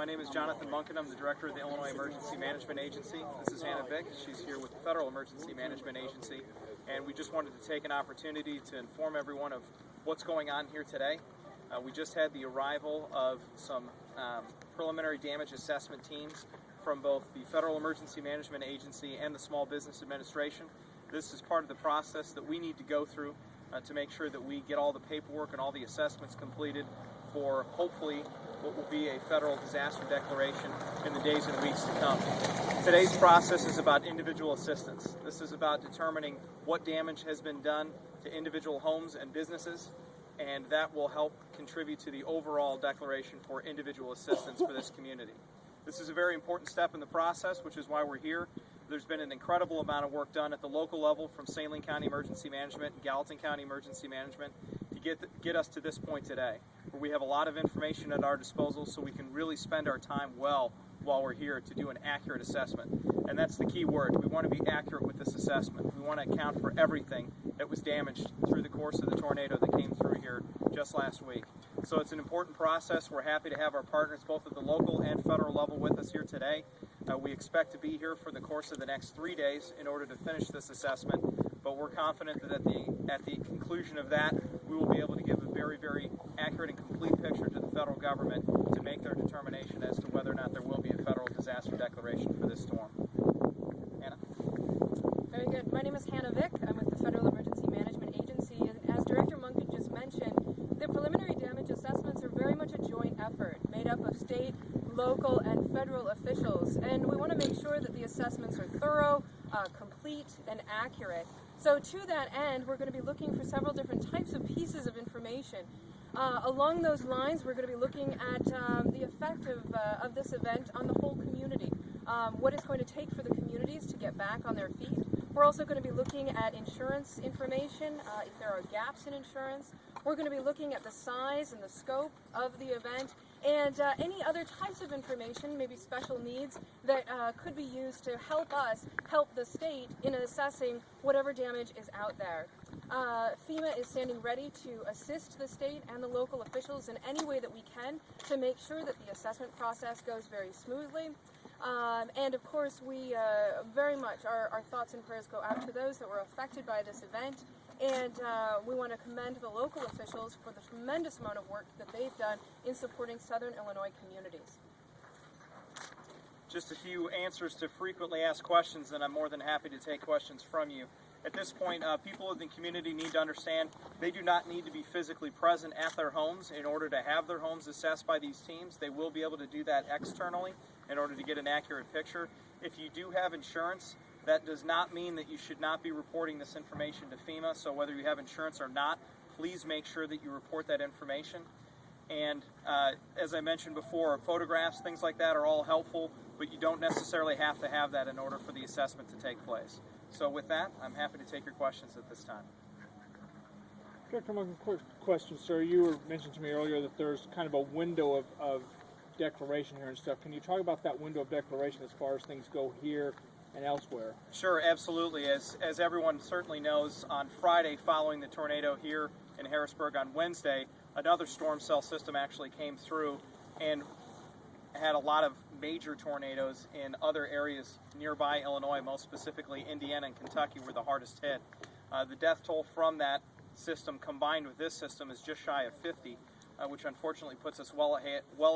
My name is Jonathan Munkin. I'm the director of the Illinois Emergency Management Agency. This is Hannah Vick. She's here with the Federal Emergency Management Agency. And we just wanted to take an opportunity to inform everyone of what's going on here today. We just had the arrival of some preliminary damage assessment teams from both the Federal Emergency Management Agency and the Small Business Administration. This is part of the process that we need to go through to make sure that we get all the paperwork and all the assessments completed for hopefully what will be a federal disaster declaration in the days and weeks to come. Today's process is about individual assistance. This is about determining what damage has been done to individual homes and businesses, and that will help contribute to the overall declaration for individual assistance for this community. This is a very important step in the process, which is why we're here. There's been an incredible amount of work done at the local level from Saline County Emergency Management and Gallatin County Emergency Management to get us to this point today, where we have a lot of information at our disposal so we can really spend our time well while we're here to do an accurate assessment. And that's the key word. We want to be accurate with this assessment. We want to account for everything that was damaged through the course of the tornado that came through here just last week. So it's an important process. We're happy to have our partners both at the local and federal level with us here today. We expect to be here for the course of the next 3 days in order to finish this assessment, but we're confident that at the conclusion of that, we will be able to give a very, very accurate and complete picture to the federal government to make their determination as to whether or not there will be a federal disaster declaration for this storm. Hannah? Very good. My name is Hannah Vick. I'm with the Federal Emergency Management Agency, and as Director Munkin just mentioned, the preliminary damage assessments are very much a joint effort made up of state, local, and federal officials, and we want to make sure that the assessments are thorough, complete, and accurate. So to that end, we're going to be looking for several different types of pieces of information. Along those lines, we're going to be looking at the effect of this event on the whole community, what it's going to take for the communities to get back on their feet. We're also going to be looking at insurance information, if there are gaps in insurance. We're going to be looking at the size and the scope of the event, and any other types of information, maybe special needs, that could be used to help us help the state in assessing whatever damage is out there. FEMA is standing ready to assist the state and the local officials in any way that we can to make sure that the assessment process goes very smoothly. And of course, we very much, our thoughts and prayers go out to those that were affected by this event. And we want to commend the local officials for the tremendous amount of work that they've done in supporting Southern Illinois communities. Just a few answers to frequently asked questions, and I'm more than happy to take questions from you. At this point, people in the community need to understand they do not need to be physically present at their homes in order to have their homes assessed by these teams. They will be able to do that externally in order to get an accurate picture. If you do have insurance, that does not mean that you should not be reporting this information to FEMA. So whether you have insurance or not, please make sure that you report that information. And as I mentioned before, photographs, things like that are all helpful, but you don't necessarily have to have that in order for the assessment to take place. So with that, I'm happy to take your questions at this time. Director Munkin, quick question, sir. You mentioned to me earlier that there's kind of a window of declaration here and stuff. Can you talk about that window of declaration as far as things go here and elsewhere? Sure, absolutely. As everyone certainly knows, on Friday following the tornado here in Harrisburg on Wednesday, another storm cell system actually came through and had a lot of major tornadoes in other areas nearby Illinois, most specifically Indiana and Kentucky were the hardest hit. The death toll from that system combined with this system is just shy of 50, which unfortunately puts us well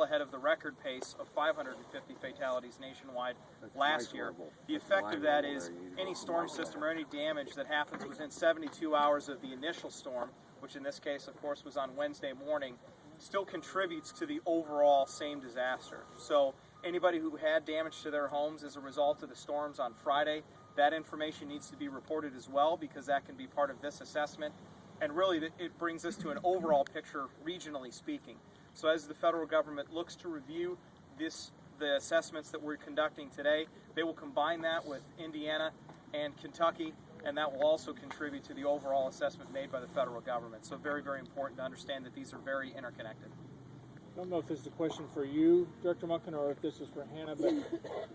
ahead of the record pace of 550 fatalities nationwide last year. The effect of that is any storm system or any damage that happens within 72 hours of the initial storm, which in this case, of course, was on Wednesday morning, still contributes to the overall same disaster. So anybody who had damage to their homes as a result of the storms on Friday, that information needs to be reported as well, because that can be part of this assessment. And really, it brings us to an overall picture, regionally speaking. So as the federal government looks to review the assessments that we're conducting today, they will combine that with Indiana and Kentucky, and that will also contribute to the overall assessment made by the federal government. So very, very important to understand that these are very interconnected. I don't know if this is a question for you, Director Munkin, or if this is for Hannah, but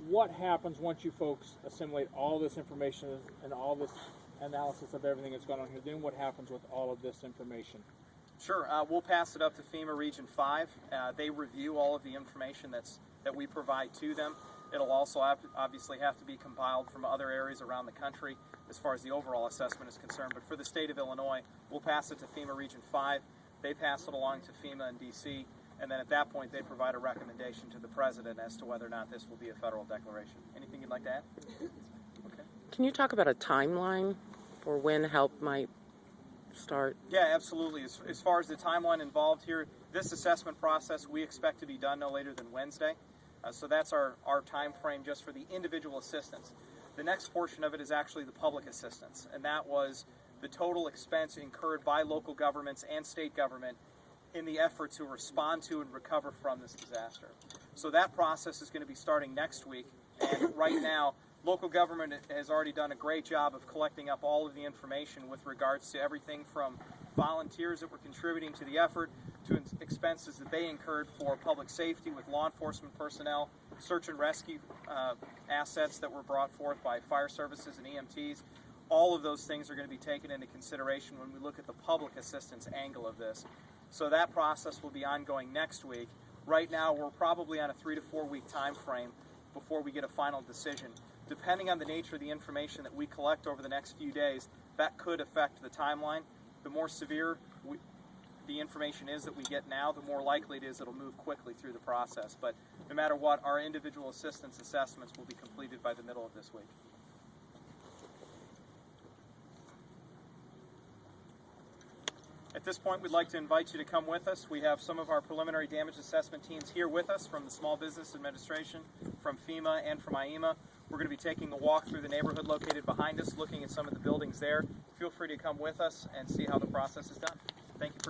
what happens once you folks assimilate all this information and all this analysis of everything that's going on here? Then what happens with all of this information? Sure. We'll pass it up to FEMA Region 5. They review all of the information that's that we provide to them. It'll also obviously have to be compiled from other areas around the country as far as the overall assessment is concerned. But for the state of Illinois, we'll pass it to FEMA Region 5. They pass it along to FEMA and DC, and then at that point they provide a recommendation to the president as to whether or not this will be a federal declaration. Anything you'd like to add? Okay. Can you talk about a timeline for when help might start? Yeah, absolutely. As far as the timeline involved here, this assessment process we expect to be done no later than Wednesday. So that's our time frame just for the individual assistance. The next portion of it is actually the public assistance, and that was the total expense incurred by local governments and state government in the effort to respond to and recover from this disaster. So that process is going to be starting next week, and right now local government has already done a great job of collecting up all of the information with regards to everything from volunteers that were contributing to the effort to expenses that they incurred for public safety with law enforcement personnel, search and rescue assets that were brought forth by fire services and EMTs. All of those things are going to be taken into consideration when we look at the public assistance angle of this. So that process will be ongoing next week. Right now we're probably on a 3 to 4 week time frame before we get a final decision. Depending on the nature of the information that we collect over the next few days, that could affect the timeline. The more severe the information is that we get now, the more likely it is it'll move quickly through the process. But no matter what, our individual assistance assessments will be completed by the middle of this week. At this point, we'd like to invite you to come with us. We have some of our preliminary damage assessment teams here with us from the Small Business Administration, from FEMA, and from IEMA. We're going to be taking a walk through the neighborhood located behind us, looking at some of the buildings there. Feel free to come with us and see how the process is done. Thank you for your